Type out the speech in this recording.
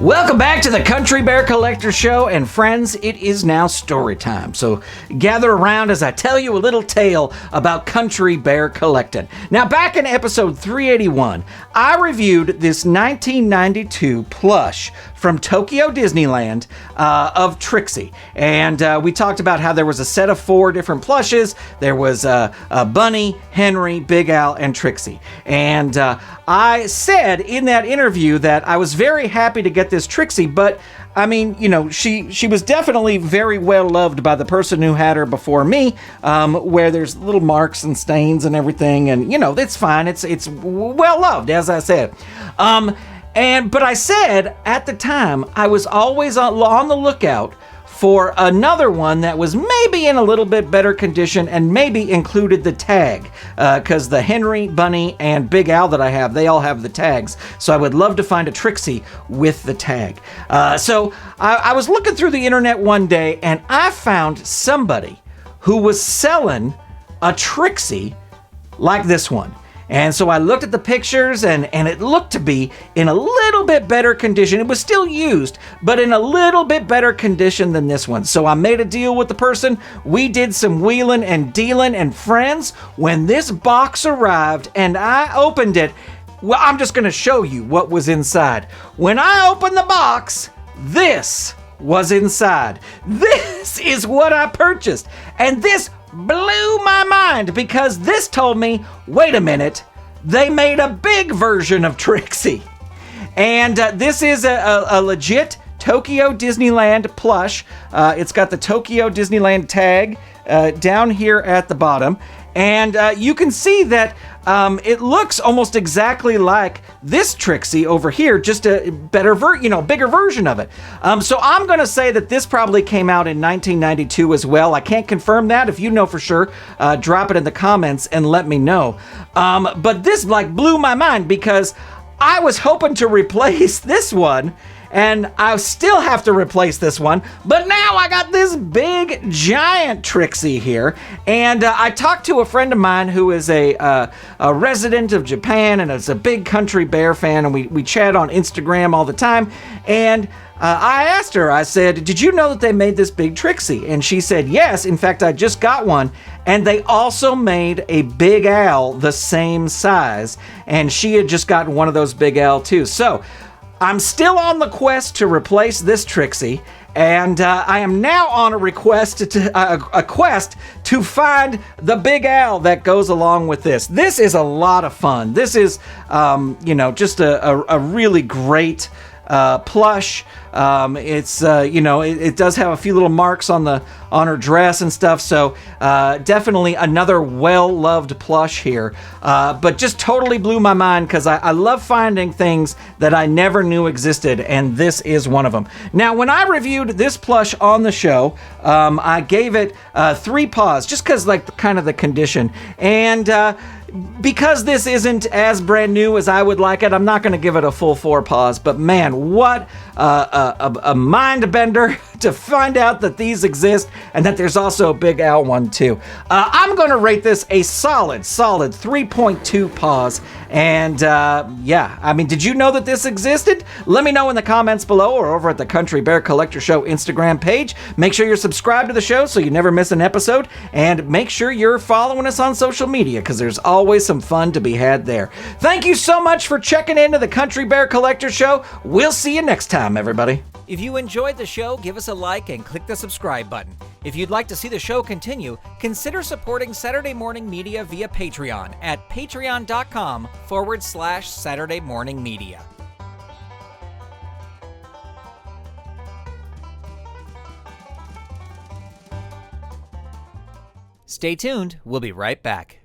Welcome back to the Country Bear Collector Show, and friends, it is now story time. So gather around as I tell you a little tale about country bear collecting. Now, back in episode 381, I reviewed this 1992 plush from Tokyo Disneyland of Trixie. And we talked about how there was a set of 4 different plushes. There was Bunny, Henry, Big Al, and Trixie. And I said in that interview that I was very happy to get this Trixie, but I mean, you know, she was definitely very well loved by the person who had her before me, where there's little marks and stains and everything, and you know, it's fine. It's well loved, as I said. But I said at the time I was always on the lookout for another one that was maybe in a little bit better condition and maybe included the tag, because the Henry, Bunny, and Big Al that I have, they all have the tags. So I would love to find a Trixie with the tag. So I was looking through the internet one day and I found somebody who was selling a Trixie like this one. And so I looked at the pictures and it looked to be in a little bit better condition. It was still used, but in a little bit better condition than this one. So I made a deal with the person. We did some wheeling and dealing, and friends, when this box arrived and I opened it, well, I'm just going to show you what was inside. When I opened the box, this was inside. This is what I purchased. And this blew my mind because this told me, wait a minute, they made a big version of Trixie. And this is a legit Tokyo Disneyland plush. It's got the Tokyo Disneyland tag down here at the bottom. And you can see that it looks almost exactly like this Trixie over here, just a better bigger version of it. So I'm going to say that this probably came out in 1992 as well. I can't confirm that. If you know for sure, drop it in the comments and let me know. But this blew my mind because I was hoping to replace this one, and I still have to replace this one, but now I got this big giant Trixie here. And I talked to a friend of mine who is a resident of Japan and is a big country bear fan, and we chat on Instagram all the time. And I asked her, I said, did you know that they made this big Trixie? And she said, yes, in fact, I just got one. And they also made a Big Al the same size, and she had just gotten one of those Big Al too. So I'm still on the quest to replace this Trixie, and I am now on a quest to find the Big Al that goes along with this. This is a lot of fun. This is, just a really great plush. It's it does have a few little marks on her dress and stuff, so definitely another well-loved plush here, but just totally blew my mind because I love finding things that I never knew existed, and this is one of them. Now, when I reviewed this plush on the show, I gave it 3 paws just because kind of the condition, and because this isn't as brand new as I would like it, I'm not going to give it a full 4 paws, but man, what a mind bender to find out that these exist and that there's also a Big Al one too. I'm going to rate this a solid 3.2 paws. And did you know that this existed? Let me know in the comments below or over at the Country Bear Collector Show Instagram page. Make sure you're subscribed to the show so you never miss an episode, and make sure you're following us on social media because there's always some fun to be had there. Thank you so much for checking into the Country Bear Collector Show. We'll see you next time, everybody. If you enjoyed the show, give us a like and click the subscribe button. If you'd like to see the show continue, consider supporting Saturday Morning Media via Patreon at patreon.com/Saturday Morning Media. Stay tuned, we'll be right back.